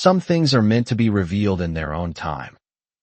Some things are meant to be revealed in their own time.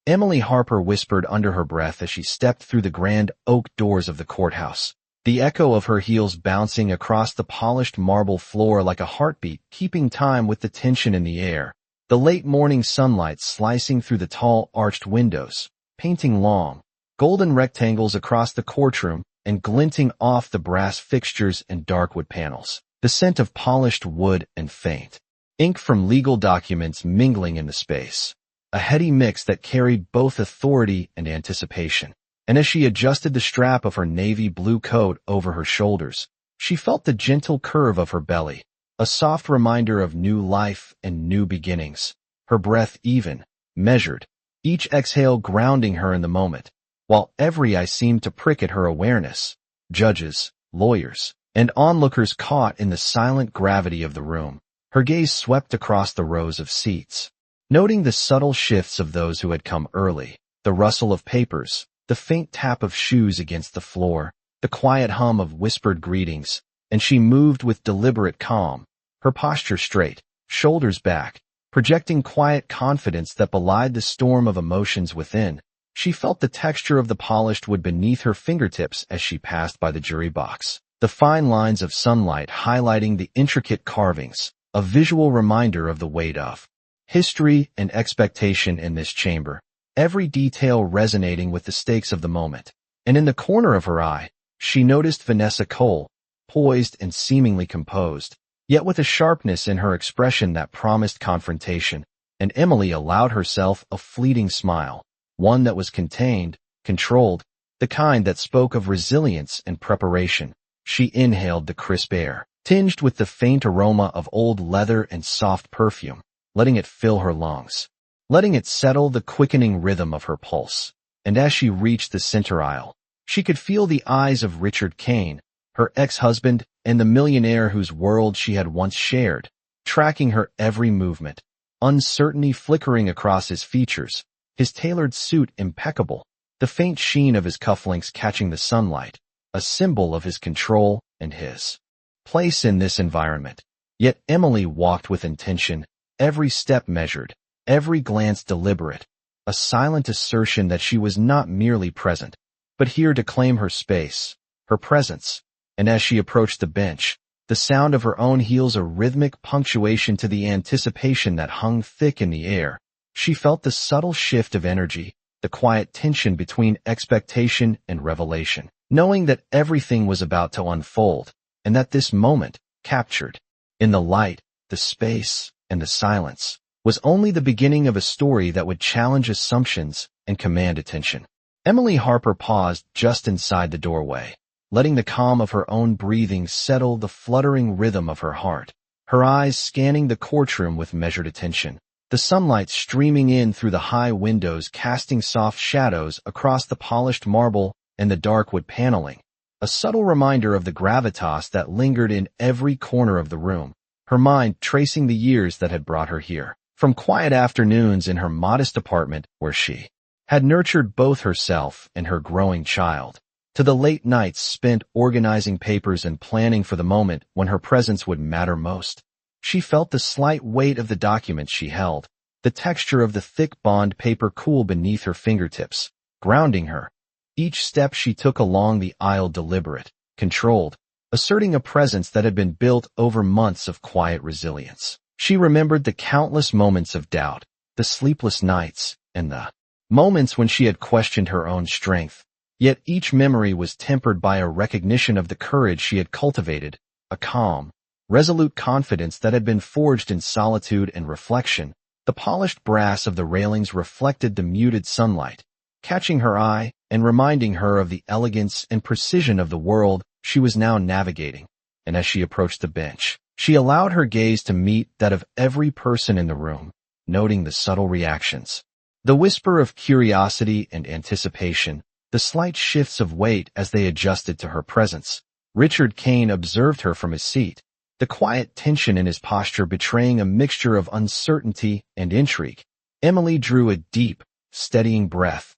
Emily Harper whispered under her breath as she stepped through the grand oak doors of the courthouse, the echo of her heels bouncing across the polished marble floor like a heartbeat, keeping time with the tension in the air. The late morning sunlight slicing through the tall arched windows, painting long, golden rectangles across the courtroom and glinting off the brass fixtures and dark wood panels. The scent of polished wood and faint ink from legal documents mingling in the space. A heady mix that carried both authority and anticipation. And as she adjusted the strap of her navy blue coat over her shoulders, she felt the gentle curve of her belly, a soft reminder of new life and new beginnings. Her breath even, measured, each exhale grounding her in the moment, while every eye seemed to prick at her awareness. Judges, lawyers, and onlookers caught in the silent gravity of the room. Her gaze swept across the rows of seats, noting the subtle shifts of those who had come early, the rustle of papers, the faint tap of shoes against the floor, the quiet hum of whispered greetings, and she moved with deliberate calm, her posture straight, shoulders back, projecting quiet confidence that belied the storm of emotions within. She felt the texture of the polished wood beneath her fingertips as she passed by the jury box, the fine lines of sunlight highlighting the intricate carvings, a visual reminder of the weight of history and expectation in this chamber, every detail resonating with the stakes of the moment. And in the corner of her eye, she noticed Vanessa Cole, poised and seemingly composed, yet with a sharpness in her expression that promised confrontation, and Emily allowed herself a fleeting smile, one that was contained, controlled, the kind that spoke of resilience and preparation. She inhaled the crisp air, tinged with the faint aroma of old leather and soft perfume, letting it fill her lungs, letting it settle the quickening rhythm of her pulse. And as she reached the center aisle, she could feel the eyes of Richard Kane, her ex-husband and the millionaire whose world she had once shared, tracking her every movement, uncertainty flickering across his features, his tailored suit impeccable, the faint sheen of his cufflinks catching the sunlight, a symbol of his control and his place in this environment. Yet Emily walked with intention, every step measured, every glance deliberate, a silent assertion that she was not merely present, but here to claim her space, her presence. And as she approached the bench, the sound of her own heels a rhythmic punctuation to the anticipation that hung thick in the air. She felt the subtle shift of energy, the quiet tension between expectation and revelation, knowing that everything was about to unfold, and that this moment, captured in the light, the space, and the silence, was only the beginning of a story that would challenge assumptions and command attention. Emily Harper paused just inside the doorway, letting the calm of her own breathing settle the fluttering rhythm of her heart, her eyes scanning the courtroom with measured attention, the sunlight streaming in through the high windows casting soft shadows across the polished marble and the dark wood paneling, a subtle reminder of the gravitas that lingered in every corner of the room, her mind tracing the years that had brought her here, from quiet afternoons in her modest apartment where she had nurtured both herself and her growing child, to the late nights spent organizing papers and planning for the moment when her presence would matter most. She felt the slight weight of the documents she held, the texture of the thick bond paper cool beneath her fingertips, grounding her. Each step she took along the aisle deliberate, controlled, asserting a presence that had been built over months of quiet resilience. She remembered the countless moments of doubt, the sleepless nights, and the moments when she had questioned her own strength. Yet each memory was tempered by a recognition of the courage she had cultivated, a calm, resolute confidence that had been forged in solitude and reflection. The polished brass of the railings reflected the muted sunlight, catching her eye and reminding her of the elegance and precision of the world she was now navigating. And as she approached the bench, she allowed her gaze to meet that of every person in the room, noting the subtle reactions, the whisper of curiosity and anticipation, the slight shifts of weight as they adjusted to her presence. Richard Kane observed her from his seat, the quiet tension in his posture betraying a mixture of uncertainty and intrigue. Emily drew a deep, steadying breath,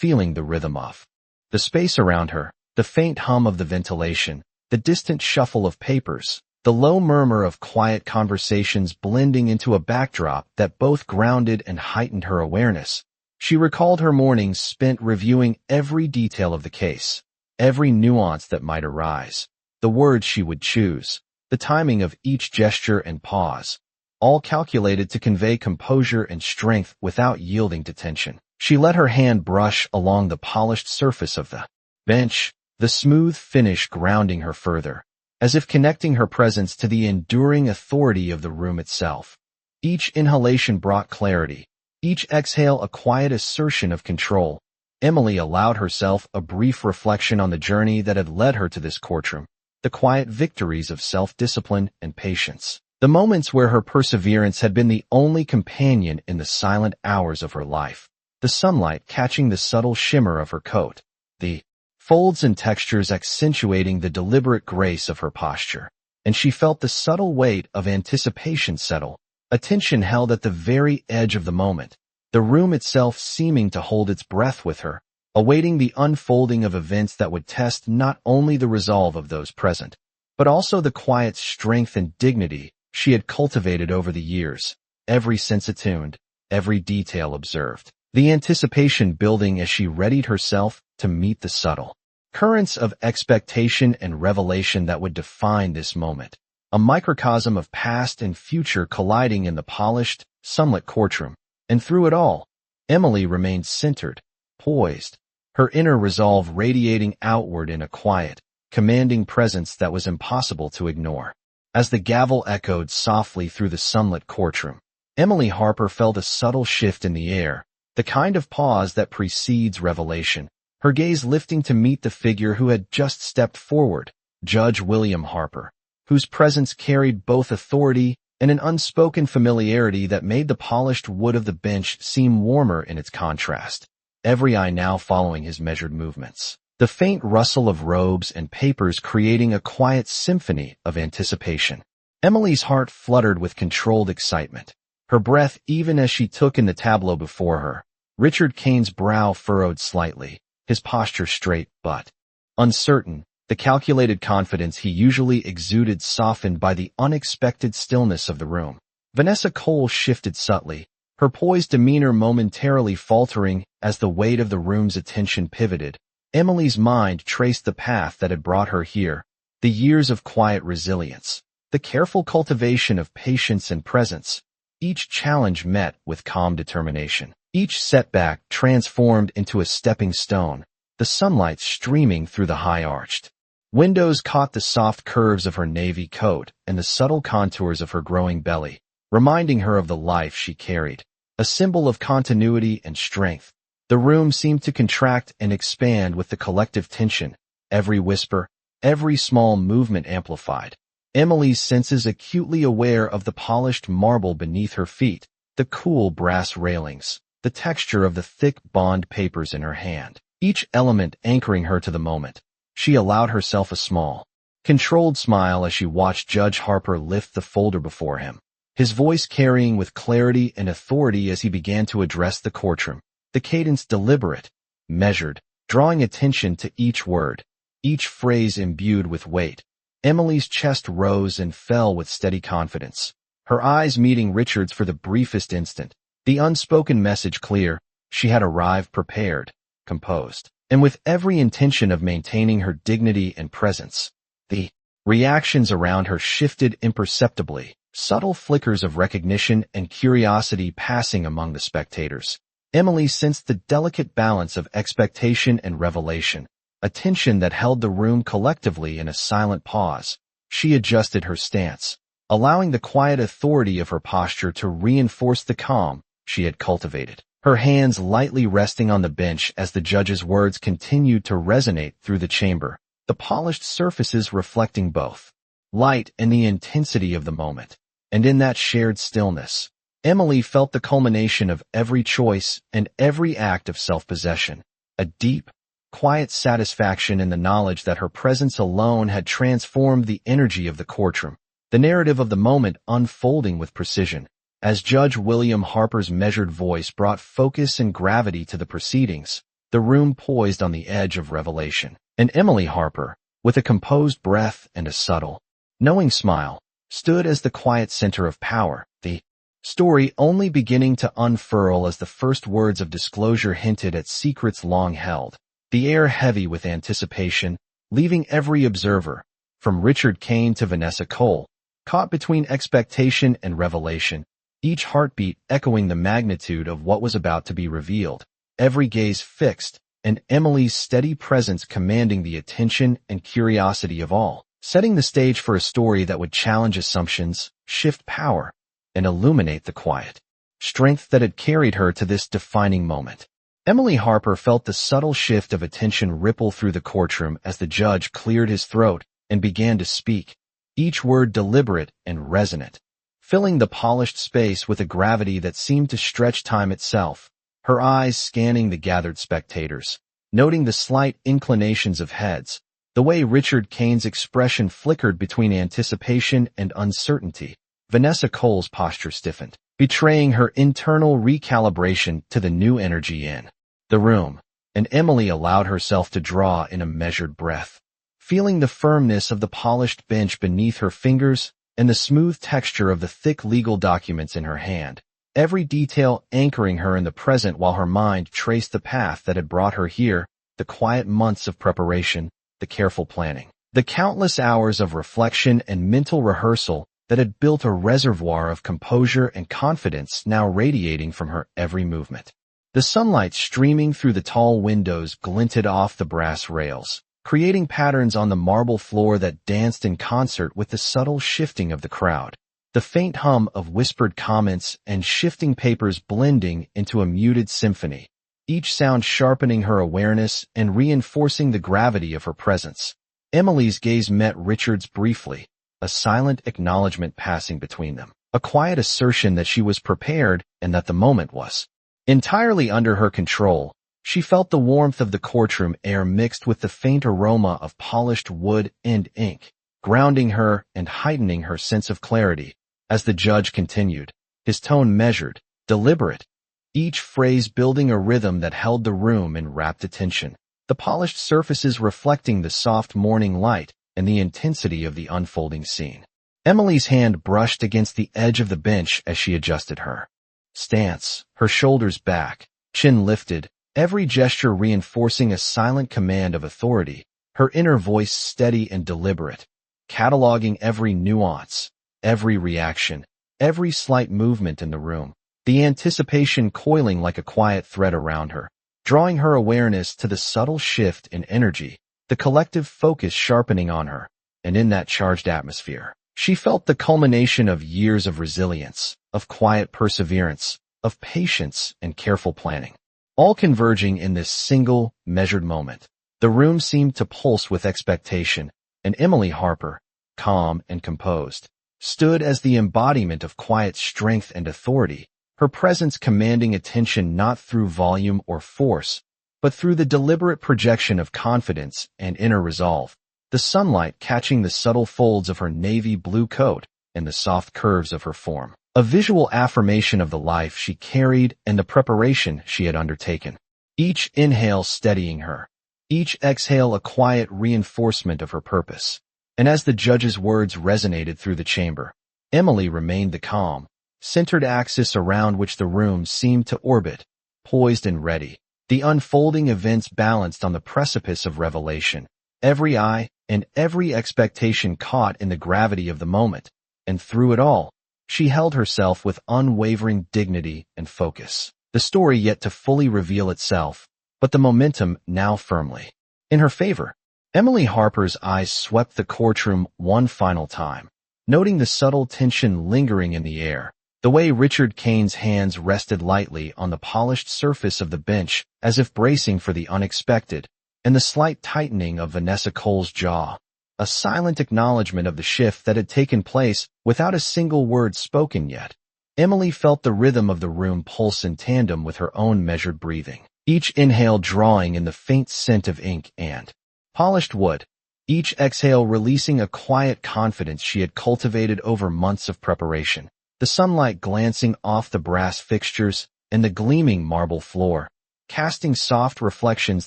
feeling the rhythm of the space around her, the faint hum of the ventilation, the distant shuffle of papers, the low murmur of quiet conversations blending into a backdrop that both grounded and heightened her awareness. She recalled her mornings spent reviewing every detail of the case, every nuance that might arise, the words she would choose, the timing of each gesture and pause, all calculated to convey composure and strength without yielding to tension. She let her hand brush along the polished surface of the bench, the smooth finish grounding her further, as if connecting her presence to the enduring authority of the room itself. Each inhalation brought clarity, each exhale a quiet assertion of control. Emily allowed herself a brief reflection on the journey that had led her to this courtroom, the quiet victories of self-discipline and patience, the moments where her perseverance had been the only companion in the silent hours of her life, the sunlight catching the subtle shimmer of her coat, the folds and textures accentuating the deliberate grace of her posture, and she felt the subtle weight of anticipation settle, a tension held at the very edge of the moment, the room itself seeming to hold its breath with her, awaiting the unfolding of events that would test not only the resolve of those present, but also the quiet strength and dignity she had cultivated over the years, every sense attuned, every detail observed, the anticipation building as she readied herself to meet the subtle currents of expectation and revelation that would define this moment, a microcosm of past and future colliding in the polished, sunlit courtroom. And through it all, Emily remained centered, poised, her inner resolve radiating outward in a quiet, commanding presence that was impossible to ignore. As the gavel echoed softly through the sunlit courtroom, Emily Harper felt a subtle shift in the air, the kind of pause that precedes revelation, her gaze lifting to meet the figure who had just stepped forward, Judge William Harper, whose presence carried both authority and an unspoken familiarity that made the polished wood of the bench seem warmer in its contrast, every eye now following his measured movements, the faint rustle of robes and papers creating a quiet symphony of anticipation. Emily's heart fluttered with controlled excitement, her breath even as she took in the tableau before her. Richard Kane's brow furrowed slightly, his posture straight but uncertain, the calculated confidence he usually exuded softened by the unexpected stillness of the room. Vanessa Cole shifted subtly, her poised demeanor momentarily faltering as the weight of the room's attention pivoted. Emily's mind traced the path that had brought her here, the years of quiet resilience, the careful cultivation of patience and presence, each challenge met with calm determination, each setback transformed into a stepping stone, the sunlight streaming through the high-arched windows caught the soft curves of her navy coat and the subtle contours of her growing belly, reminding her of the life she carried, a symbol of continuity and strength. The room seemed to contract and expand with the collective tension, every whisper, every small movement amplified. Emily's senses acutely aware of the polished marble beneath her feet, the cool brass railings, the texture of the thick bond papers in her hand, each element anchoring her to the moment. She allowed herself a small, controlled smile as she watched Judge Harper lift the folder before him, his voice carrying with clarity and authority as he began to address the courtroom, the cadence deliberate, measured, drawing attention to each word, each phrase imbued with weight. Emily's chest rose and fell with steady confidence, her eyes meeting Richard's for the briefest instant, the unspoken message clear. She had arrived prepared, composed, and with every intention of maintaining her dignity and presence. The reactions around her shifted imperceptibly, subtle flickers of recognition and curiosity passing among the spectators. Emily sensed the delicate balance of expectation and revelation, a tension that held the room collectively in a silent pause. She adjusted her stance, allowing the quiet authority of her posture to reinforce the calm she had cultivated, her hands lightly resting on the bench as the judge's words continued to resonate through the chamber, the polished surfaces reflecting both light and the intensity of the moment. And in that shared stillness, Emily felt the culmination of every choice and every act of self-possession, a deep, quiet satisfaction in the knowledge that her presence alone had transformed the energy of the courtroom, the narrative of the moment unfolding with precision. As Judge William Harper's measured voice brought focus and gravity to the proceedings, the room poised on the edge of revelation, and Emily Harper, with a composed breath and a subtle, knowing smile, stood as the quiet center of power, the story only beginning to unfurl as the first words of disclosure hinted at secrets long held, the air heavy with anticipation, leaving every observer, from Richard Kane to Vanessa Cole, caught between expectation and revelation, each heartbeat echoing the magnitude of what was about to be revealed, every gaze fixed, and Emily's steady presence commanding the attention and curiosity of all, setting the stage for a story that would challenge assumptions, shift power, and illuminate the quiet strength that had carried her to this defining moment. Emily Harper felt the subtle shift of attention ripple through the courtroom as the judge cleared his throat and began to speak, each word deliberate and resonant, filling the polished space with a gravity that seemed to stretch time itself, her eyes scanning the gathered spectators, noting the slight inclinations of heads, the way Richard Kane's expression flickered between anticipation and uncertainty. Vanessa Cole's posture stiffened, betraying her internal recalibration to the new energy in the room, and Emily allowed herself to draw in a measured breath, feeling the firmness of the polished bench beneath her fingers and the smooth texture of the thick legal documents in her hand, every detail anchoring her in the present while her mind traced the path that had brought her here, the quiet months of preparation, the careful planning, the countless hours of reflection and mental rehearsal that had built a reservoir of composure and confidence now radiating from her every movement. The sunlight streaming through the tall windows glinted off the brass rails, creating patterns on the marble floor that danced in concert with the subtle shifting of the crowd, the faint hum of whispered comments and shifting papers blending into a muted symphony, each sound sharpening her awareness and reinforcing the gravity of her presence. Emily's gaze met Richard's briefly, a silent acknowledgment passing between them, a quiet assertion that she was prepared and that the moment was entirely under her control. She felt the warmth of the courtroom air mixed with the faint aroma of polished wood and ink, grounding her and heightening her sense of clarity. As the judge continued, his tone measured, deliberate, each phrase building a rhythm that held the room in rapt attention, the polished surfaces reflecting the soft morning light and the intensity of the unfolding scene. Emily's hand brushed against the edge of the bench as she adjusted her stance, her shoulders back, chin lifted, every gesture reinforcing a silent command of authority, her inner voice steady and deliberate, cataloging every nuance, every reaction, every slight movement in the room, the anticipation coiling like a quiet thread around her, drawing her awareness to the subtle shift in energy, the collective focus sharpening on her, and in that charged atmosphere, she felt the culmination of years of resilience, of quiet perseverance, of patience and careful planning, all converging in this single, measured moment. The room seemed to pulse with expectation, and Emily Harper, calm and composed, stood as the embodiment of quiet strength and authority, her presence commanding attention not through volume or force, but through the deliberate projection of confidence and inner resolve, the sunlight catching the subtle folds of her navy blue coat and the soft curves of her form, a visual affirmation of the life she carried and the preparation she had undertaken. Each inhale steadying her, each exhale a quiet reinforcement of her purpose. And as the judge's words resonated through the chamber, Emily remained the calm, centered axis around which the room seemed to orbit, poised and ready, the unfolding events balanced on the precipice of revelation, every eye and every expectation caught in the gravity of the moment, and through it all, she held herself with unwavering dignity and focus, the story yet to fully reveal itself, but the momentum now firmly in her favor. Emily Harper's eyes swept the courtroom one final time, noting the subtle tension lingering in the air, the way Richard Kane's hands rested lightly on the polished surface of the bench as if bracing for the unexpected, and the slight tightening of Vanessa Cole's jaw, a silent acknowledgment of the shift that had taken place without a single word spoken yet. Emily felt the rhythm of the room pulse in tandem with her own measured breathing, each inhale drawing in the faint scent of ink and polished wood, each exhale releasing a quiet confidence she had cultivated over months of preparation, the sunlight glancing off the brass fixtures and the gleaming marble floor, casting soft reflections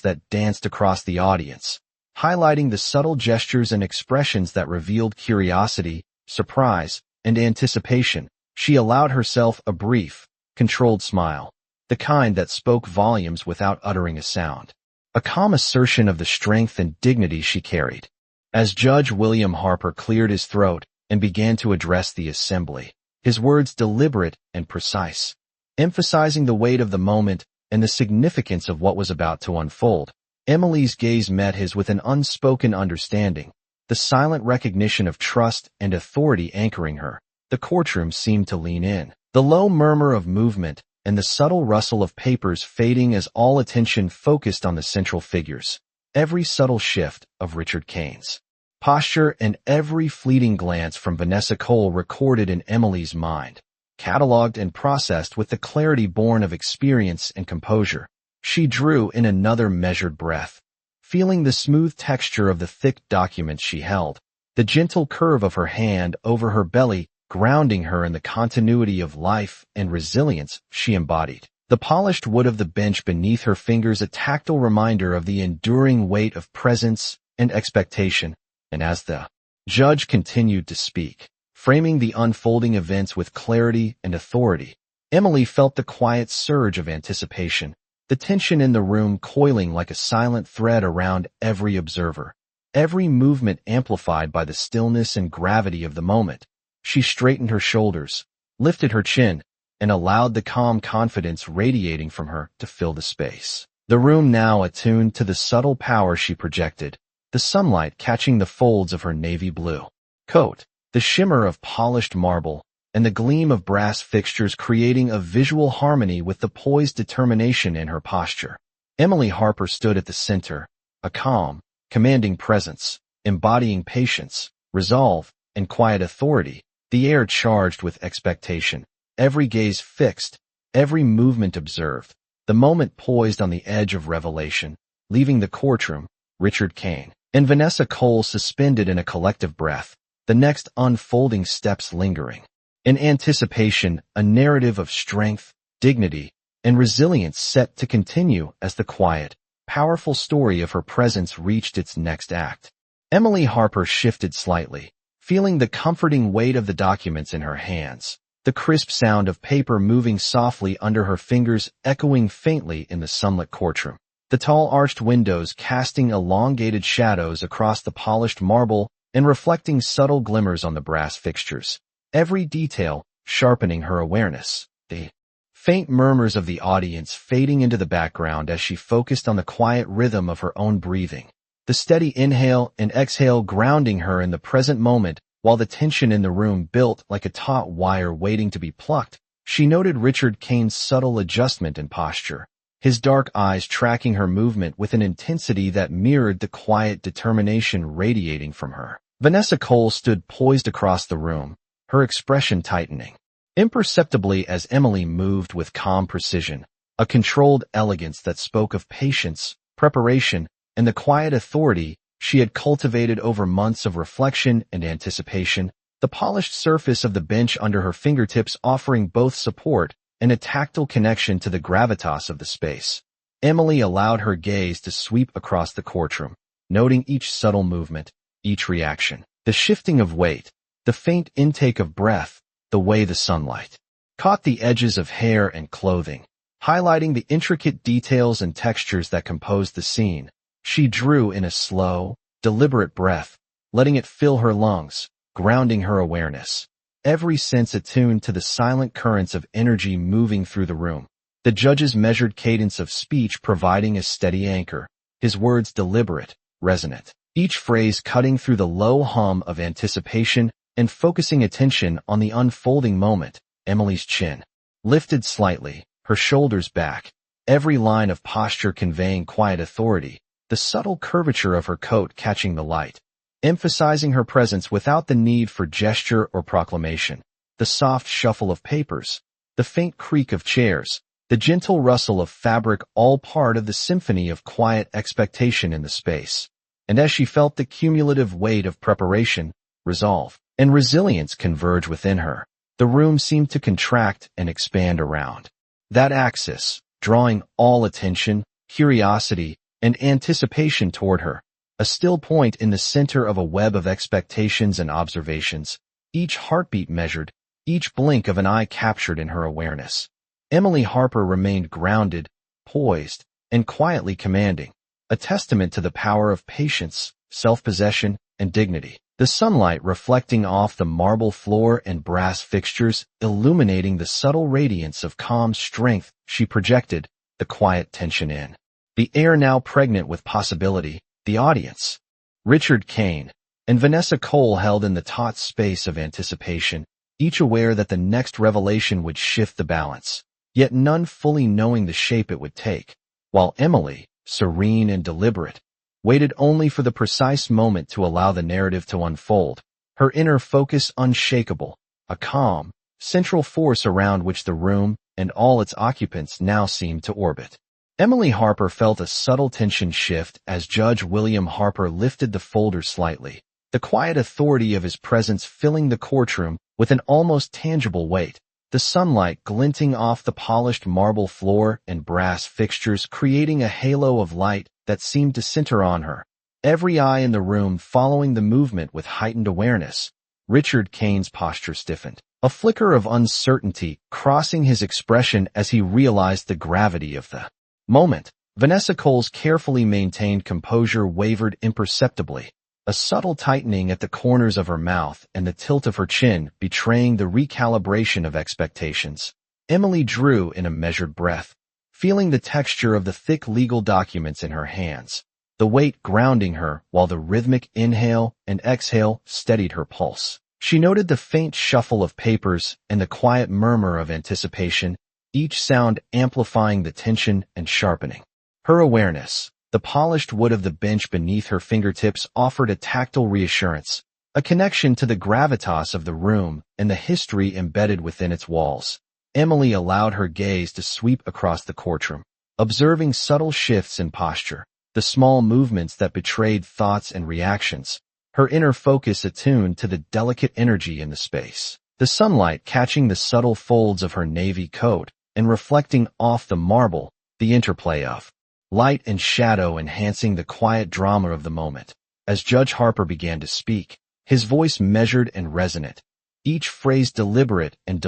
that danced across the audience, highlighting the subtle gestures and expressions that revealed curiosity, surprise, and anticipation. She allowed herself a brief, controlled smile, the kind that spoke volumes without uttering a sound. A calm assertion of the strength and dignity she carried. As Judge William Harper cleared his throat and began to address the assembly, his words deliberate and precise, emphasizing the weight of the moment and the significance of what was about to unfold, Emily's gaze met his with an unspoken understanding, the silent recognition of trust and authority anchoring her. The courtroom seemed to lean in, the low murmur of movement and the subtle rustle of papers fading as all attention focused on the central figures. Every subtle shift of Richard Kane's posture and every fleeting glance from Vanessa Cole recorded in Emily's mind, cataloged and processed with the clarity born of experience and composure. She drew in another measured breath, feeling the smooth texture of the thick document she held, the gentle curve of her hand over her belly grounding her in the continuity of life and resilience she embodied. The polished wood of the bench beneath her fingers a tactile reminder of the enduring weight of presence and expectation. And as the judge continued to speak, framing the unfolding events with clarity and authority, Emily felt the quiet surge of anticipation, the tension in the room coiling like a silent thread around every observer, every movement amplified by the stillness and gravity of the moment. She straightened her shoulders, lifted her chin, and allowed the calm confidence radiating from her to fill the space. The room now attuned to the subtle power she projected, the sunlight catching the folds of her navy blue coat, the shimmer of polished marble, and the gleam of brass fixtures creating a visual harmony with the poised determination in her posture. Emily Harper stood at the center, a calm, commanding presence, embodying patience, resolve, and quiet authority, the air charged with expectation, every gaze fixed, every movement observed, the moment poised on the edge of revelation. Leaving the courtroom, Richard Kane and Vanessa Cole suspended in a collective breath, the next unfolding steps lingering. In anticipation, a narrative of strength, dignity, and resilience set to continue as the quiet, powerful story of her presence reached its next act. Emily Harper shifted slightly, feeling the comforting weight of the documents in her hands, the crisp sound of paper moving softly under her fingers echoing faintly in the sunlit courtroom. The tall arched windows casting elongated shadows across the polished marble and reflecting subtle glimmers on the brass fixtures, every detail sharpening her awareness. The faint murmurs of the audience fading into the background as she focused on the quiet rhythm of her own breathing, the steady inhale and exhale grounding her in the present moment while the tension in the room built like a taut wire waiting to be plucked. She noted Richard Kane's subtle adjustment in posture, his dark eyes tracking her movement with an intensity that mirrored the quiet determination radiating from her. Vanessa Cole stood poised across the room, her expression tightening imperceptibly as Emily moved with calm precision, a controlled elegance that spoke of patience, preparation, and the quiet authority she had cultivated over months of reflection and anticipation, the polished surface of the bench under her fingertips offering both support and a tactile connection to the gravitas of the space. Emily allowed her gaze to sweep across the courtroom, noting each subtle movement, each reaction, the shifting of weight, the faint intake of breath, the way the sunlight caught the edges of hair and clothing, highlighting the intricate details and textures that composed the scene. She drew in a slow, deliberate breath, letting it fill her lungs, grounding her awareness, every sense attuned to the silent currents of energy moving through the room. The judge's measured cadence of speech providing a steady anchor, his words deliberate, resonant, each phrase cutting through the low hum of anticipation and focusing attention on the unfolding moment. Emily's chin lifted slightly, her shoulders back, every line of posture conveying quiet authority, the subtle curvature of her coat catching the light, emphasizing her presence without the need for gesture or proclamation. The soft shuffle of papers, the faint creak of chairs, the gentle rustle of fabric, all part of the symphony of quiet expectation in the space. And as she felt the cumulative weight of preparation, resolve, and resilience converge within her, the room seemed to contract and expand around that axis, drawing all attention, curiosity, and anticipation toward her. a still point in the center of a web of expectations and observations, each heartbeat measured, each blink of an eye captured in her awareness. Emily Harper remained grounded, poised, and quietly commanding, a testament to the power of patience, self-possession, and dignity. The sunlight reflecting off the marble floor and brass fixtures, illuminating the subtle radiance of calm strength she projected, the quiet tension in the air now pregnant with possibility. The audience, Richard Kane and Vanessa Cole, held in the taut space of anticipation, each aware that the next revelation would shift the balance, yet none fully knowing the shape it would take, while Emily, serene and deliberate, waited only for the precise moment to allow the narrative to unfold, her inner focus unshakable, a calm, central force around which the room and all its occupants now seemed to orbit. Emily Harper felt a subtle tension shift as Judge William Harper lifted the folder slightly, the quiet authority of his presence filling the courtroom with an almost tangible weight, the sunlight glinting off the polished marble floor and brass fixtures creating a halo of light that seemed to center on her, every eye in the room following the movement with heightened awareness. Richard Kane's posture stiffened, a flicker of uncertainty crossing his expression as he realized the gravity of the moment. Vanessa Cole's carefully maintained composure wavered imperceptibly, a subtle tightening at the corners of her mouth and the tilt of her chin betraying the recalibration of expectations. Emily drew in a measured breath, feeling the texture of the thick legal documents in her hands, the weight grounding her while the rhythmic inhale and exhale steadied her pulse. She noted the faint shuffle of papers and the quiet murmur of anticipation, each sound amplifying the tension and sharpening her awareness. The polished wood of the bench beneath her fingertips offered a tactile reassurance, a connection to the gravitas of the room and the history embedded within its walls. Emily allowed her gaze to sweep across the courtroom, observing subtle shifts in posture, the small movements that betrayed thoughts and reactions, her inner focus attuned to the delicate energy in the space. The sunlight catching the subtle folds of her navy coat and reflecting off the marble, the interplay of light and shadow enhancing the quiet drama of the moment. As Judge Harper began to speak, his voice measured and resonant, each phrase deliberate in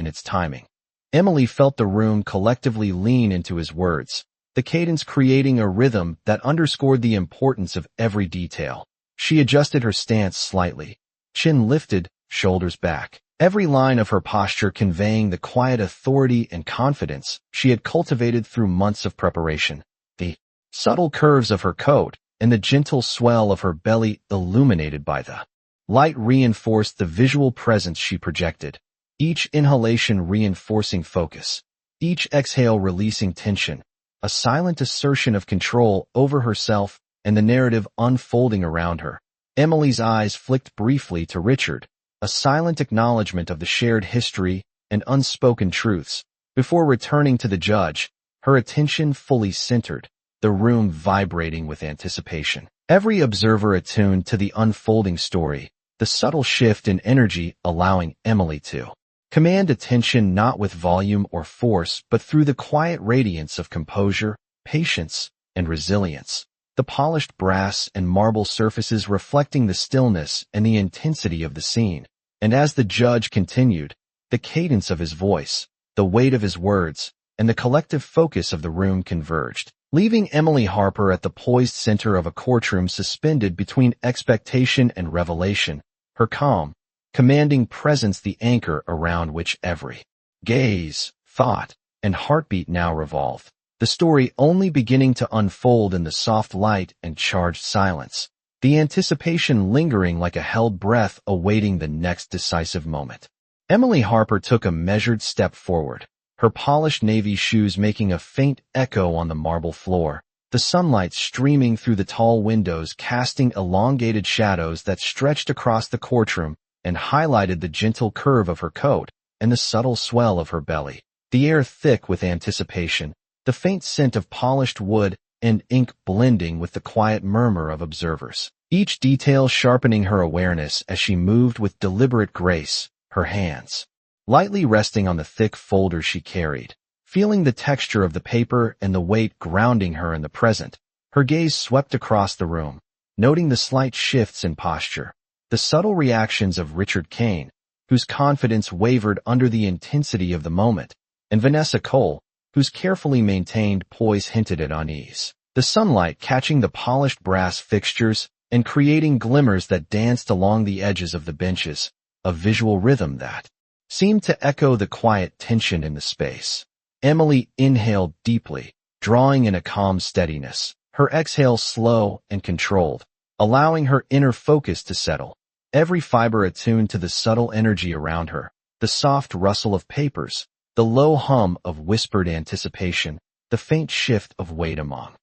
its timing. Emily felt the room collectively lean into his words, the cadence creating a rhythm that underscored the importance of every detail. She adjusted her stance slightly, chin lifted, shoulders back, every line of her posture conveying the quiet authority and confidence she had cultivated through months of preparation. The subtle curves of her coat and the gentle swell of her belly illuminated by the light reinforced the visual presence she projected, each inhalation reinforcing focus, each exhale releasing tension, a silent assertion of control over herself and the narrative unfolding around her. Emily's eyes flicked briefly to Richard, a silent acknowledgment of the shared history and unspoken truths, before returning to the judge, her attention fully centered, the room vibrating with anticipation. Every observer attuned to the unfolding story, the subtle shift in energy allowing Emily to command attention not with volume or force but through the quiet radiance of composure, patience, and resilience. The polished brass and marble surfaces reflecting the stillness and the intensity of the scene. And as the judge continued, the cadence of his voice, the weight of his words, and the collective focus of the room converged, leaving Emily Harper at the poised center of a courtroom suspended between expectation and revelation, her calm, commanding presence the anchor around which every gaze, thought, and heartbeat now revolved. The story only beginning to unfold in the soft light and charged silence, the anticipation lingering like a held breath awaiting the next decisive moment. Emily Harper took a measured step forward, her polished navy shoes making a faint echo on the marble floor, the sunlight streaming through the tall windows casting elongated shadows that stretched across the courtroom and highlighted the gentle curve of her coat and the subtle swell of her belly. The air thick with anticipation, the faint scent of polished wood and ink blending with the quiet murmur of observers, each detail sharpening her awareness as she moved with deliberate grace, her hands lightly resting on the thick folder she carried. Feeling the texture of the paper and the weight grounding her in the present, her gaze swept across the room, noting the slight shifts in posture, the subtle reactions of Richard Kane, whose confidence wavered under the intensity of the moment, and Vanessa Cole, whose carefully maintained poise hinted at unease. The sunlight catching the polished brass fixtures and creating glimmers that danced along the edges of the benches, a visual rhythm that seemed to echo the quiet tension in the space. Emily inhaled deeply, drawing in a calm steadiness, her exhale slow and controlled, allowing her inner focus to settle, every fiber attuned to the subtle energy around her, the soft rustle of papers, the low hum of whispered anticipation, the faint shift of weight among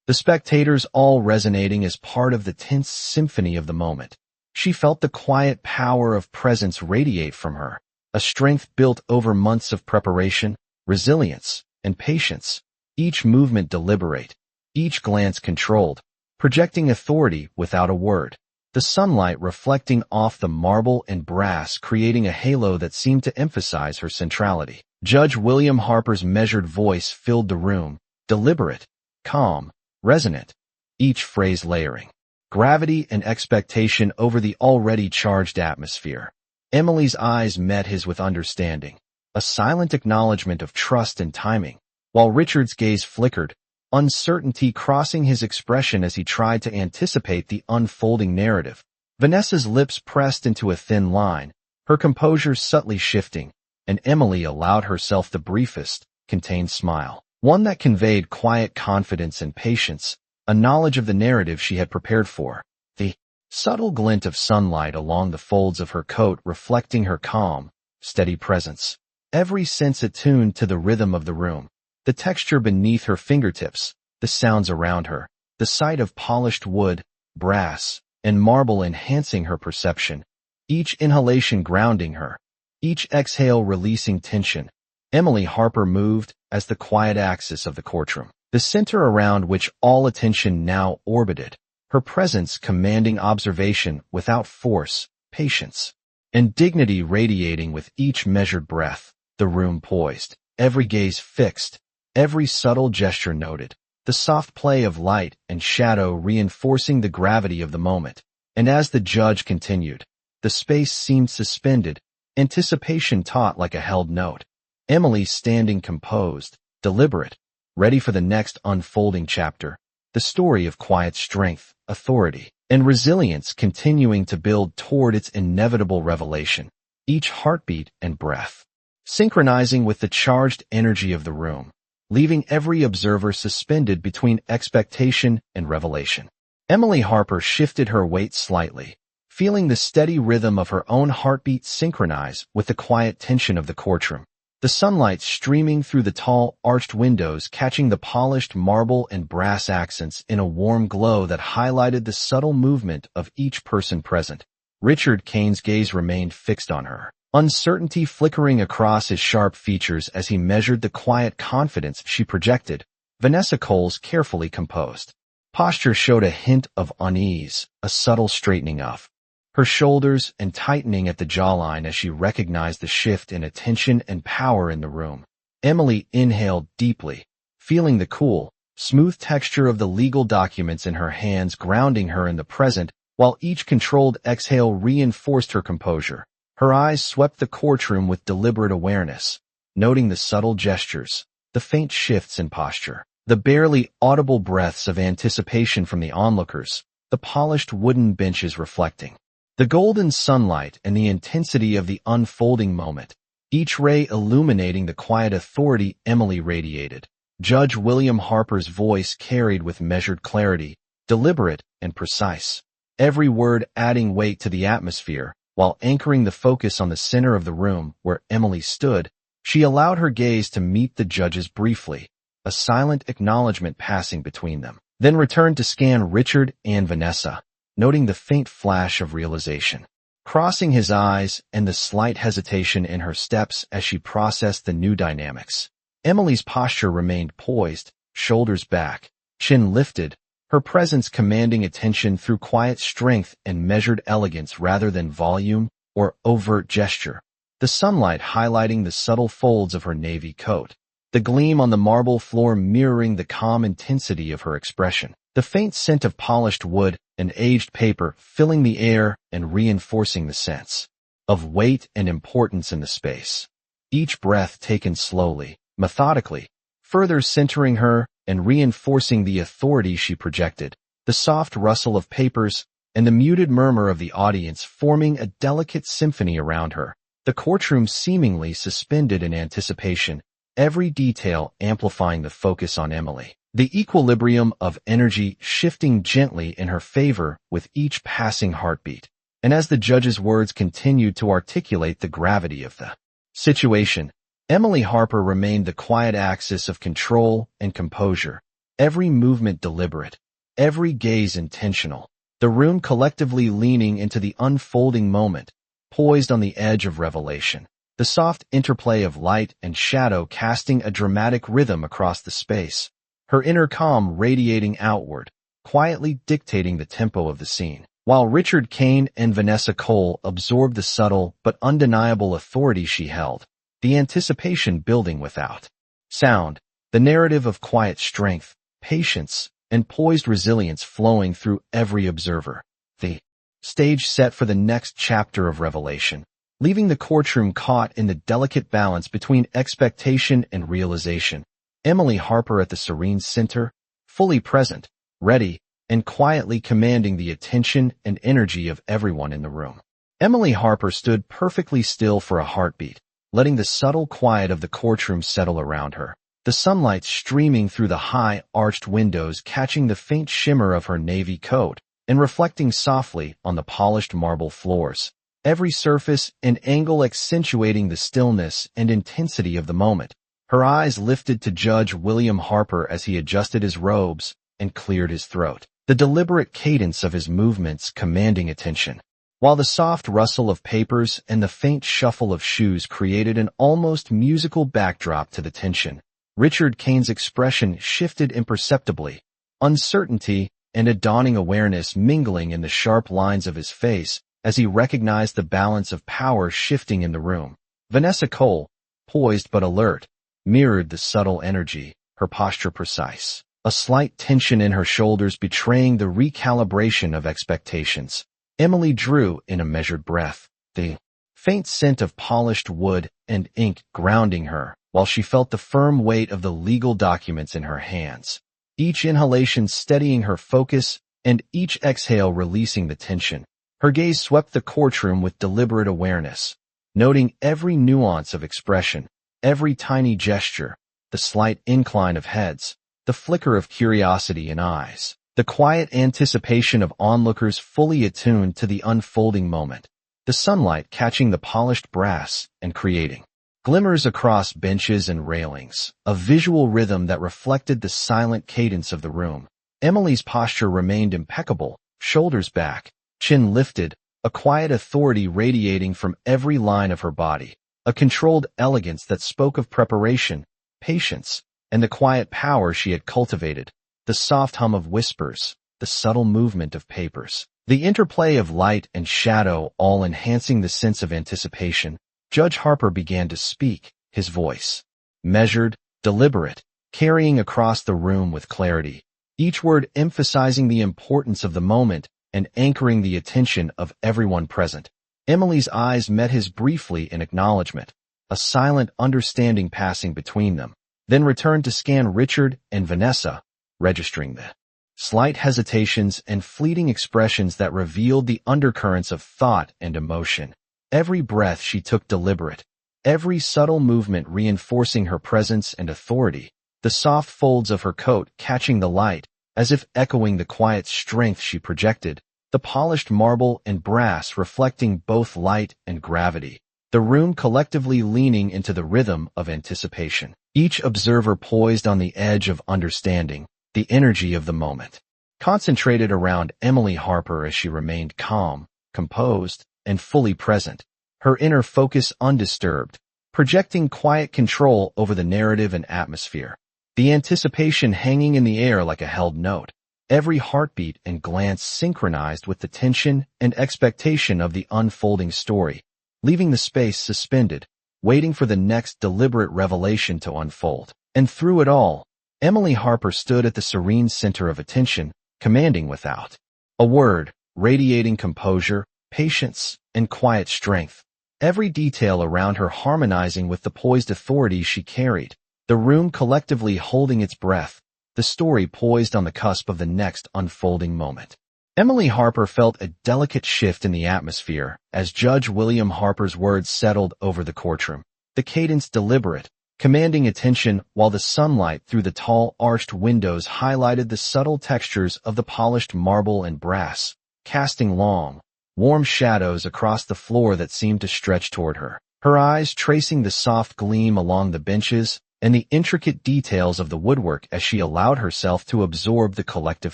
the spectators, all resonating as part of the tense symphony of the moment. She felt the quiet power of presence radiate from her, a strength built over months of preparation, resilience, and patience, each movement deliberate, each glance controlled, projecting authority without a word. The sunlight reflecting off the marble and brass, creating a halo that seemed to emphasize her centrality. Judge William Harper's measured voice filled the room, deliberate, calm, resonant, each phrase layering gravity and expectation over the already charged atmosphere. Emily's eyes met his with understanding, a silent acknowledgment of trust and timing, while Richard's gaze flickered, uncertainty crossing his expression as he tried to anticipate the unfolding narrative. Vanessa's lips pressed into a thin line, her composure subtly shifting, and Emily allowed herself the briefest, contained smile, one that conveyed quiet confidence and patience, a knowledge of the narrative she had prepared for. The subtle glint of sunlight along the folds of her coat reflecting her calm, steady presence, every sense attuned to the rhythm of the room, the texture beneath her fingertips, the sounds around her, the sight of polished wood, brass, and marble enhancing her perception, each inhalation grounding her, each exhale releasing tension. Emily Harper moved as the quiet axis of the courtroom, the center around which all attention now orbited, her presence commanding observation without force, patience, and dignity radiating with each measured breath, the room poised, every gaze fixed, every subtle gesture noted, the soft play of light and shadow reinforcing the gravity of the moment. And as the judge continued, the space seemed suspended, anticipation taut like a held note. Emily standing composed, deliberate, ready for the next unfolding chapter, the story of quiet strength, authority, and resilience continuing to build toward its inevitable revelation, each heartbeat and breath synchronizing with the charged energy of the room, leaving every observer suspended between expectation and revelation. Emily Harper shifted her weight slightly, feeling the steady rhythm of her own heartbeat synchronize with the quiet tension of the courtroom. The sunlight streaming through the tall, arched windows catching the polished marble and brass accents in a warm glow that highlighted the subtle movement of each person present. Richard Kane's gaze remained fixed on her, uncertainty flickering across his sharp features as he measured the quiet confidence she projected. Vanessa Cole's carefully composed posture showed a hint of unease, a subtle straightening of her shoulders and tightening at the jawline as she recognized the shift in attention and power in the room. Emily inhaled deeply, feeling the cool, smooth texture of the legal documents in her hands grounding her in the present, while each controlled exhale reinforced her composure. Her eyes swept the courtroom with deliberate awareness, noting the subtle gestures, the faint shifts in posture, the barely audible breaths of anticipation from the onlookers, the polished wooden benches reflecting the golden sunlight and the intensity of the unfolding moment, each ray illuminating the quiet authority Emily radiated. Judge William Harper's voice carried with measured clarity, deliberate and precise, every word adding weight to the atmosphere. While anchoring the focus on the center of the room where Emily stood, she allowed her gaze to meet the judge's briefly, a silent acknowledgment passing between them, then returned to scan Richard and Vanessa, noting the faint flash of realization crossing his eyes and the slight hesitation in her steps as she processed the new dynamics. Emily's posture remained poised, shoulders back, chin lifted, her presence commanding attention through quiet strength and measured elegance rather than volume or overt gesture. The sunlight highlighting the subtle folds of her navy coat, the gleam on the marble floor mirroring the calm intensity of her expression. The faint scent of polished wood and aged paper filling the air and reinforcing the sense of weight and importance in the space. Each breath taken slowly, methodically, further centering her and reinforcing the authority she projected. The soft rustle of papers and the muted murmur of the audience forming a delicate symphony around her. The courtroom seemingly suspended in anticipation, every detail amplifying the focus on Emily. The equilibrium of energy shifting gently in her favor with each passing heartbeat. And as the judge's words continued to articulate the gravity of the situation, Emily Harper remained the quiet axis of control and composure, every movement deliberate, every gaze intentional, the room collectively leaning into the unfolding moment, poised on the edge of revelation. The soft interplay of light and shadow casting a dramatic rhythm across the space, her inner calm radiating outward, quietly dictating the tempo of the scene. While Richard Kane and Vanessa Cole absorbed the subtle but undeniable authority she held, the anticipation building without sound, the narrative of quiet strength, patience, and poised resilience flowing through every observer. The stage set for the next chapter of revelation, leaving the courtroom caught in the delicate balance between expectation and realization. Emily Harper at the serene center, fully present, ready, and quietly commanding the attention and energy of everyone in the room. Emily Harper stood perfectly still for a heartbeat, letting the subtle quiet of the courtroom settle around her. The sunlight streaming through the high, arched windows catching the faint shimmer of her navy coat and reflecting softly on the polished marble floors. Every surface and angle accentuating the stillness and intensity of the moment. Her eyes lifted to Judge William Harper as he adjusted his robes and cleared his throat, the deliberate cadence of his movements commanding attention, while the soft rustle of papers and the faint shuffle of shoes created an almost musical backdrop to the tension. Richard Kane's expression shifted imperceptibly, uncertainty and a dawning awareness mingling in the sharp lines of his face as he recognized the balance of power shifting in the room. Vanessa Cole, poised but alert, mirrored the subtle energy, her posture precise, a slight tension in her shoulders betraying the recalibration of expectations. Emily drew in a measured breath, the faint scent of polished wood and ink grounding her, while she felt the firm weight of the legal documents in her hands, each inhalation steadying her focus and each exhale releasing the tension. Her gaze swept the courtroom with deliberate awareness, noting every nuance of expression, every tiny gesture, the slight incline of heads, the flicker of curiosity in eyes, the quiet anticipation of onlookers fully attuned to the unfolding moment, the sunlight catching the polished brass and creating glimmers across benches and railings, a visual rhythm that reflected the silent cadence of the room. Emily's posture remained impeccable, shoulders back, chin lifted, a quiet authority radiating from every line of her body, a controlled elegance that spoke of preparation, patience, and the quiet power she had cultivated, the soft hum of whispers, the subtle movement of papers, the interplay of light and shadow all enhancing the sense of anticipation. Judge Harper began to speak, his voice measured, deliberate, carrying across the room with clarity, each word emphasizing the importance of the moment and anchoring the attention of everyone present. Emily's eyes met his briefly in acknowledgment, a silent understanding passing between them, then returned to scan Richard and Vanessa, registering the slight hesitations and fleeting expressions that revealed the undercurrents of thought and emotion. Every breath she took deliberate, every subtle movement reinforcing her presence and authority, the soft folds of her coat catching the light, as if echoing the quiet strength she projected, the polished marble and brass reflecting both light and gravity, the room collectively leaning into the rhythm of anticipation, each observer poised on the edge of understanding, the energy of the moment, concentrated around Emily Harper as she remained calm, composed, and fully present, her inner focus undisturbed, projecting quiet control over the narrative and atmosphere, the anticipation hanging in the air like a held note, every heartbeat and glance synchronized with the tension and expectation of the unfolding story, leaving the space suspended, waiting for the next deliberate revelation to unfold. And through it all, Emily Harper stood at the serene center of attention, commanding without a word, radiating composure, patience, and quiet strength. Every detail around her harmonizing with the poised authority she carried, the room collectively holding its breath, the story poised on the cusp of the next unfolding moment. Emily Harper felt a delicate shift in the atmosphere as Judge William Harper's words settled over the courtroom. The cadence deliberate, commanding attention while the sunlight through the tall arched windows highlighted the subtle textures of the polished marble and brass, casting long, warm shadows across the floor that seemed to stretch toward her. Her eyes tracing the soft gleam along the benches and the intricate details of the woodwork as she allowed herself to absorb the collective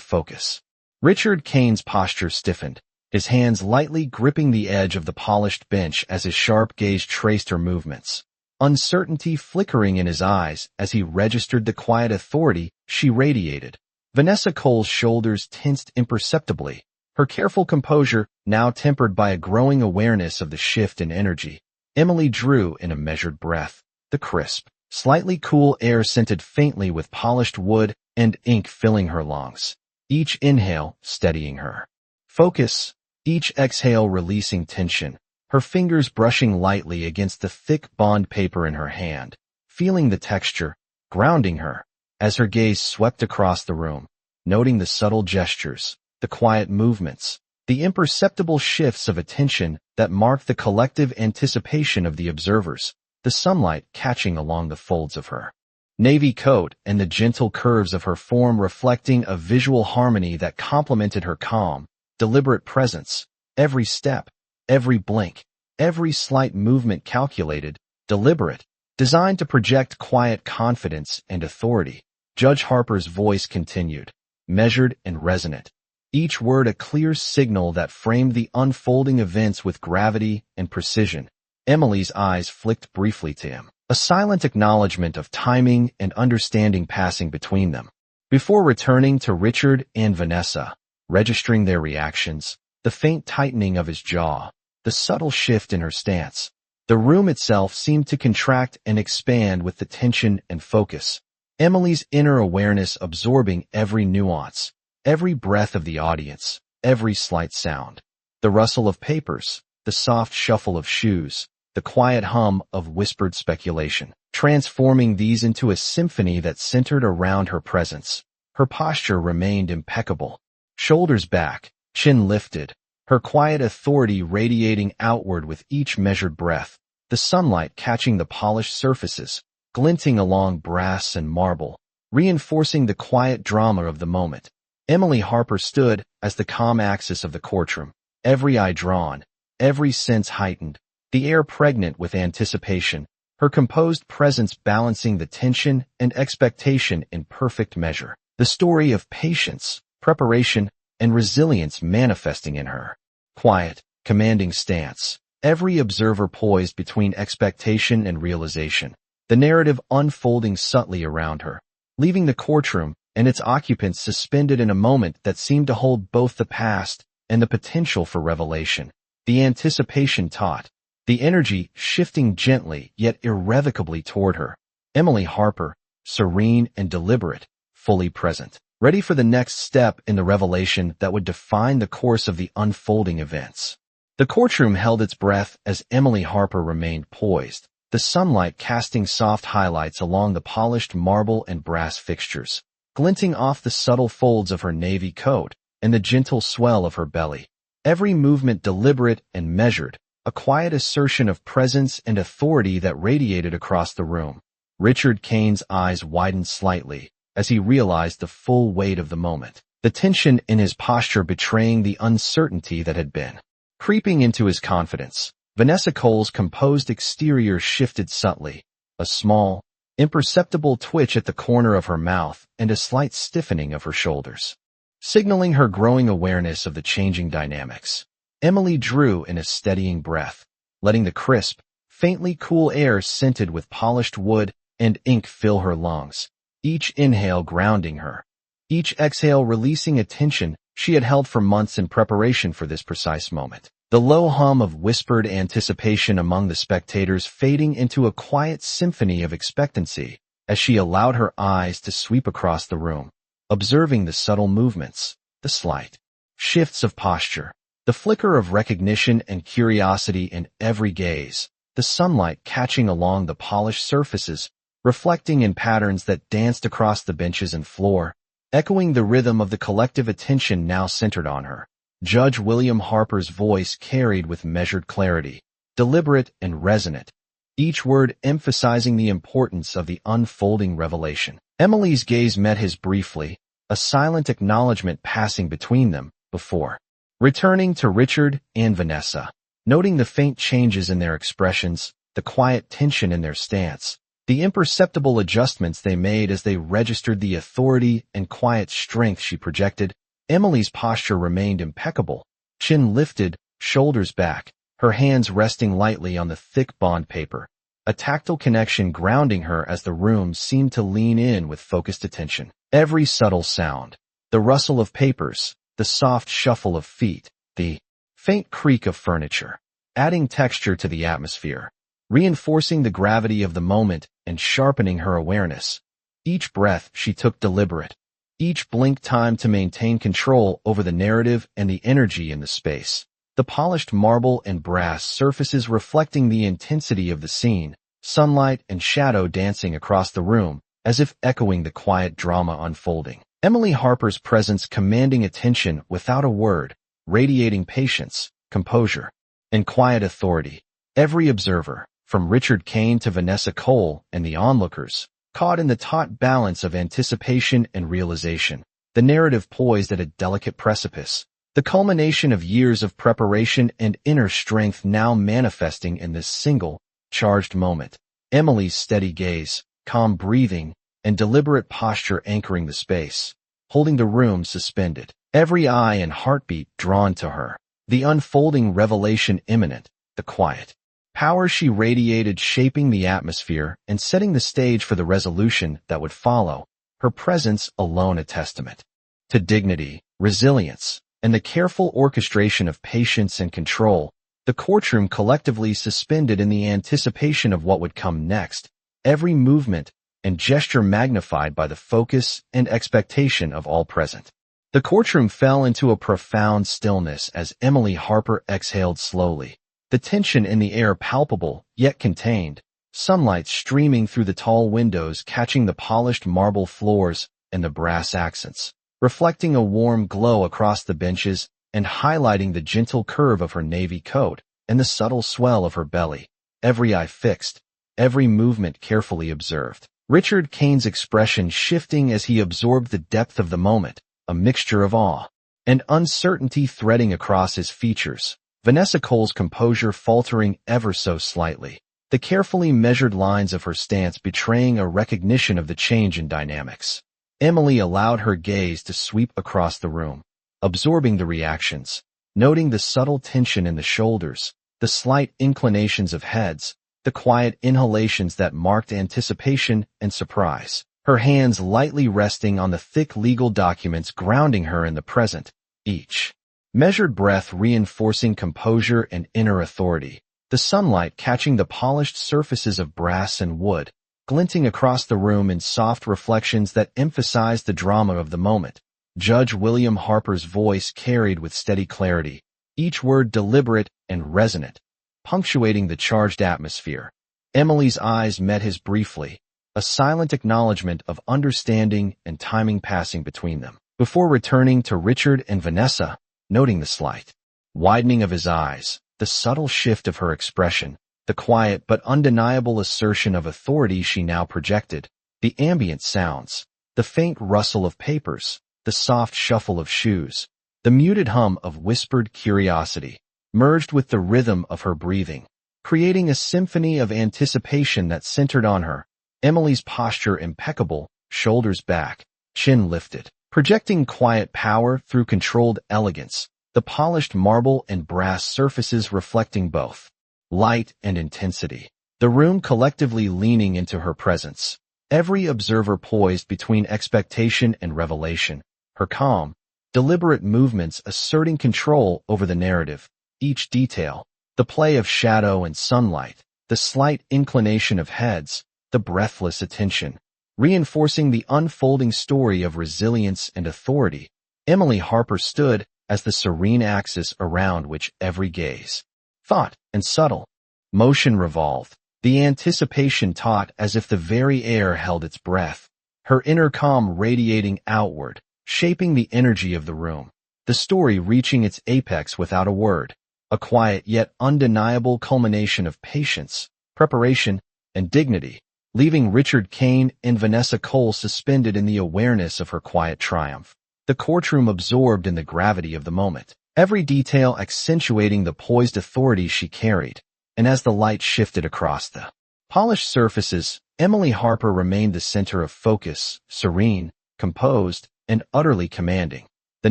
focus. Richard Kane's posture stiffened, his hands lightly gripping the edge of the polished bench as his sharp gaze traced her movements, uncertainty flickering in his eyes as he registered the quiet authority she radiated. Vanessa Cole's shoulders tensed imperceptibly, her careful composure now tempered by a growing awareness of the shift in energy. Emily drew in a measured breath, the crisp, slightly cool air scented faintly with polished wood and ink filling her lungs. Each inhale steadying her focus, each exhale releasing tension, her fingers brushing lightly against the thick bond paper in her hand, feeling the texture, grounding her, as her gaze swept across the room, noting the subtle gestures, the quiet movements, the imperceptible shifts of attention that marked the collective anticipation of the observers, the sunlight catching along the folds of her navy coat and the gentle curves of her form reflecting a visual harmony that complemented her calm, deliberate presence. Every step, every blink, every slight movement calculated, deliberate, designed to project quiet confidence and authority. Judge Harper's voice continued, measured and resonant, each word a clear signal that framed the unfolding events with gravity and precision. Emily's eyes flicked briefly to him, a silent acknowledgment of timing and understanding passing between them, before returning to Richard and Vanessa, registering their reactions, the faint tightening of his jaw, the subtle shift in her stance. The room itself seemed to contract and expand with the tension and focus, Emily's inner awareness absorbing every nuance, every breath of the audience, every slight sound. The rustle of papers, the soft shuffle of shoes, the quiet hum of whispered speculation, transforming these into a symphony that centered around her presence. Her posture remained impeccable, shoulders back, chin lifted, her quiet authority radiating outward with each measured breath, the sunlight catching the polished surfaces, glinting along brass and marble, reinforcing the quiet drama of the moment. Emily Harper stood as the calm axis of the courtroom, every eye drawn, every sense heightened, the air pregnant with anticipation, her composed presence balancing the tension and expectation in perfect measure. The story of patience, preparation, and resilience manifesting in her quiet, commanding stance, every observer poised between expectation and realization, the narrative unfolding subtly around her, leaving the courtroom and its occupants suspended in a moment that seemed to hold both the past and the potential for revelation. The anticipation taut, the energy shifting gently yet irrevocably toward her. Emily Harper, serene and deliberate, fully present, ready for the next step in the revelation that would define the course of the unfolding events. The courtroom held its breath as Emily Harper remained poised, the sunlight casting soft highlights along the polished marble and brass fixtures, glinting off the subtle folds of her navy coat and the gentle swell of her belly. Every movement deliberate and measured, a quiet assertion of presence and authority that radiated across the room. Richard Kane's eyes widened slightly as he realized the full weight of the moment, the tension in his posture betraying the uncertainty that had been creeping into his confidence. Vanessa Cole's composed exterior shifted subtly, a small, imperceptible twitch at the corner of her mouth and a slight stiffening of her shoulders, signaling her growing awareness of the changing dynamics. Emily drew in a steadying breath, letting the crisp, faintly cool air scented with polished wood and ink fill her lungs, each inhale grounding her, each exhale releasing a tension she had held for months in preparation for this precise moment. The low hum of whispered anticipation among the spectators fading into a quiet symphony of expectancy, as she allowed her eyes to sweep across the room, observing the subtle movements, the slight shifts of posture, the flicker of recognition and curiosity in every gaze, the sunlight catching along the polished surfaces, reflecting in patterns that danced across the benches and floor, echoing the rhythm of the collective attention now centered on her. Judge William Harper's voice carried with measured clarity, deliberate and resonant, each word emphasizing the importance of the unfolding revelation. Emily's gaze met his briefly, a silent acknowledgment passing between them, before returning to Richard and Vanessa, noting the faint changes in their expressions, the quiet tension in their stance, the imperceptible adjustments they made as they registered the authority and quiet strength she projected. Emily's posture remained impeccable, chin lifted, shoulders back, her hands resting lightly on the thick bond paper, a tactile connection grounding her as the room seemed to lean in with focused attention. Every subtle sound, the rustle of papers, the soft shuffle of feet, the faint creak of furniture, adding texture to the atmosphere, reinforcing the gravity of the moment and sharpening her awareness. Each breath she took deliberate, each blink time to maintain control over the narrative and the energy in the space. The polished marble and brass surfaces reflecting the intensity of the scene, sunlight and shadow dancing across the room, as if echoing the quiet drama unfolding. Emily Harper's presence commanding attention without a word, radiating patience, composure, and quiet authority. Every observer, from Richard Kane to Vanessa Cole and the onlookers, caught in the taut balance of anticipation and realization, the narrative poised at a delicate precipice, the culmination of years of preparation and inner strength now manifesting in this single, charged moment. Emily's steady gaze, calm breathing, and deliberate posture anchoring the space, holding the room suspended, every eye and heartbeat drawn to her, the unfolding revelation imminent, the quiet power she radiated shaping the atmosphere and setting the stage for the resolution that would follow, her presence alone a testament to dignity, resilience, and the careful orchestration of patience and control. The courtroom collectively suspended in the anticipation of what would come next, every movement and gesture magnified by the focus and expectation of all present. The courtroom fell into a profound stillness as Emily Harper exhaled slowly, the tension in the air palpable yet contained, sunlight streaming through the tall windows catching the polished marble floors and the brass accents, reflecting a warm glow across the benches and highlighting the gentle curve of her navy coat and the subtle swell of her belly, every eye fixed, every movement carefully observed. Richard Kane's expression shifting as he absorbed the depth of the moment, a mixture of awe and uncertainty threading across his features. Vanessa Cole's composure faltering ever so slightly, the carefully measured lines of her stance betraying a recognition of the change in dynamics. Emily allowed her gaze to sweep across the room, absorbing the reactions, noting the subtle tension in the shoulders, the slight inclinations of heads, the quiet inhalations that marked anticipation and surprise, her hands lightly resting on the thick legal documents grounding her in the present, each measured breath reinforcing composure and inner authority, the sunlight catching the polished surfaces of brass and wood, glinting across the room in soft reflections that emphasized the drama of the moment. Judge William Harper's voice carried with steady clarity, each word deliberate and resonant, punctuating the charged atmosphere. Emily's eyes met his briefly, a silent acknowledgment of understanding and timing passing between them, before returning to Richard and Vanessa, noting the slight widening of his eyes, the subtle shift of her expression, the quiet but undeniable assertion of authority she now projected, the ambient sounds, the faint rustle of papers, the soft shuffle of shoes, the muted hum of whispered curiosity, merged with the rhythm of her breathing, creating a symphony of anticipation that centered on her. Emily's posture impeccable, shoulders back, chin lifted, projecting quiet power through controlled elegance, the polished marble and brass surfaces reflecting both light and intensity, the room collectively leaning into her presence, every observer poised between expectation and revelation, her calm, deliberate movements asserting control over the narrative, each detail, the play of shadow and sunlight, the slight inclination of heads, the breathless attention, Reinforcing the unfolding story of resilience and authority, Emily Harper stood as the serene axis around which every gaze, thought, and subtle motion revolved, the anticipation taut as if the very air held its breath, her inner calm radiating outward, shaping the energy of the room, the story reaching its apex without a word, a quiet yet undeniable culmination of patience, preparation, and dignity, leaving Richard Kane and Vanessa Cole suspended in the awareness of her quiet triumph. The courtroom absorbed in the gravity of the moment, every detail accentuating the poised authority she carried, and as the light shifted across the polished surfaces, Emily Harper remained the center of focus, serene, composed, and utterly commanding. The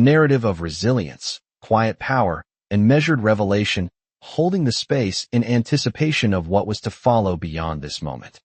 narrative of resilience, quiet power, and measured revelation, holding the space in anticipation of what was to follow beyond this moment.